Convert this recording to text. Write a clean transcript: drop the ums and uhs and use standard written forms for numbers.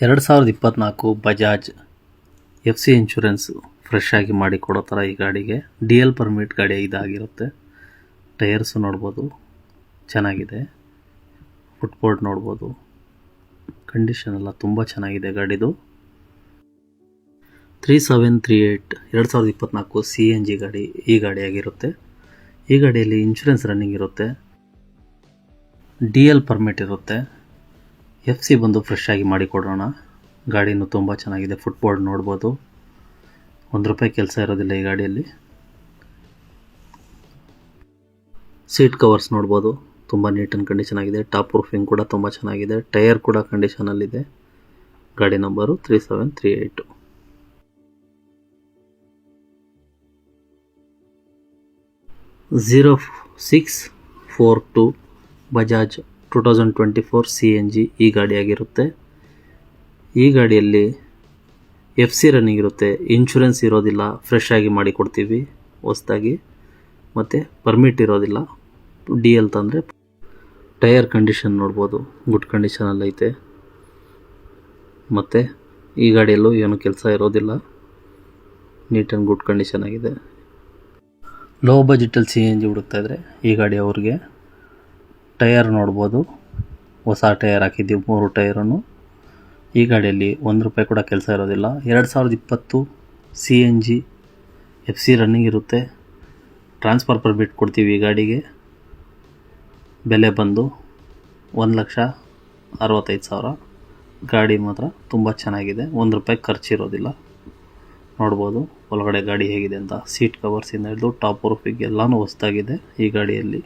2024 Bajaj F C insurance fresh ಆಗಿ ಮಾಡಿ ಕೊಡೋ ಥರ ಈ ಗಾಡಿಗೆ ಡಿ ಎಲ್ ಪರ್ಮಿಟ್ ಗಾಡಿ ಇದಾಗಿರುತ್ತೆ. ಟೈರ್ಸು ನೋಡ್ಬೋದು, ಚೆನ್ನಾಗಿದೆ. ಫುಟ್ಬೋರ್ಡ್ ನೋಡ್ಬೋದು, ಕಂಡೀಷನ್ ಎಲ್ಲ ತುಂಬ ಚೆನ್ನಾಗಿದೆ ಗಾಡಿದು. 3738 2024 CNG ಗಾಡಿ ಈ ಗಾಡಿಯಾಗಿರುತ್ತೆ. ಈ ಗಾಡಿಯಲ್ಲಿ ಇನ್ಶೂರೆನ್ಸ್ ರನ್ನಿಂಗ್ ಇರುತ್ತೆ, ಡಿ ಎಲ್ ಪರ್ಮಿಟ್ ಇರುತ್ತೆ. ಎಫ್ ಸಿ ಬಂದು ಫ್ರೆಶ್ ಆಗಿ ಮಾಡಿಕೊಡೋಣ. ಗಾಡಿನೂ ತುಂಬ ಚೆನ್ನಾಗಿದೆ. ಫುಟ್ಬೋರ್ಡ್ ನೋಡ್ಬೋದು, ₹1 ಕೆಲಸ ಇರೋದಿಲ್ಲ ಈ ಗಾಡಿಯಲ್ಲಿ. ಸೀಟ್ ಕವರ್ಸ್ ನೋಡ್ಬೋದು, ತುಂಬ ನೀಟ್ ಆ್ಯಂಡ್ ಕಂಡೀಷನ್ ಆಗಿದೆ. ಟಾಪ್ ಪ್ರೂಫಿಂಗ್ ಕೂಡ ತುಂಬ ಚೆನ್ನಾಗಿದೆ. ಟೈರ್ ಕೂಡ ಕಂಡೀಷನಲ್ಲಿದೆ. ಗಾಡಿ ನಂಬರು 3738. (0642) ಬಜಾಜ್ 2024 CNG ಈ ಗಾಡಿಯಾಗಿರುತ್ತೆ. ಈ ಗಾಡಿಯಲ್ಲಿ ಎಫ್ ಸಿ ರನ್ನಿಂಗ್ ಇರುತ್ತೆ, ಇನ್ಶೂರೆನ್ಸ್ ಇರೋದಿಲ್ಲ, ಫ್ರೆಶ್ ಆಗಿ ಮಾಡಿಕೊಡ್ತೀವಿ ಹೊಸದಾಗಿ. ಮತ್ತು ಪರ್ಮಿಟ್ ಇರೋದಿಲ್ಲ. ಡಿ ಎಲ್ ತಂದರೆ ಟೈರ್ ಕಂಡೀಷನ್ ನೋಡ್ಬೋದು, ಗುಡ್ ಕಂಡೀಷನಲ್ಲೈತೆ. ಮತ್ತು ಈ ಗಾಡಿಯಲ್ಲೂ ಏನು ಕೆಲಸ ಇರೋದಿಲ್ಲ, ನೀಟ್ ಆ್ಯಂಡ್ ಗುಡ್ ಕಂಡೀಷನ್ ಆಗಿದೆ. ಲೋ ಬಜೆಟಲ್ಲಿ CNG ಹುಡುಕ್ತಾ ಇದ್ದರೆ ಈ ಗಾಡಿ ಅವ್ರಿಗೆ. ಟೈರ್ ನೋಡ್ಬೋದು, ಹೊಸ ಟೈರ್ ಹಾಕಿದ್ದೀವಿ 3 ಟೈರನ್ನು. ಈ ಗಾಡಿಯಲ್ಲಿ ₹1 ಕೂಡ ಕೆಲಸ ಇರೋದಿಲ್ಲ. 2020 CNG ಎಫ್ ಸಿ ರನ್ನಿಂಗ್ ಇರುತ್ತೆ. ಟ್ರಾನ್ಸ್ಫರ್ ಪರ್ಮಿಟ್ ಕೊಡ್ತೀವಿ ಈ ಗಾಡಿಗೆ. ಬೆಲೆ ಬಂದು ₹1,65,000. ಗಾಡಿ ಮಾತ್ರ ತುಂಬ ಚೆನ್ನಾಗಿದೆ, ₹1 ಖರ್ಚಿರೋದಿಲ್ಲ. ನೋಡ್ಬೋದು ಒಳಗಡೆ ಗಾಡಿ ಹೇಗಿದೆ ಅಂತ. ಸೀಟ್ ಕವರ್ಸಿಂದ ಹಿಡಿದು ಟಾಪ್ ಪ್ರೂಫಿಗೆ ಎಲ್ಲನೂ ಹೊಸದಾಗಿದೆ ಈ ಗಾಡಿಯಲ್ಲಿ.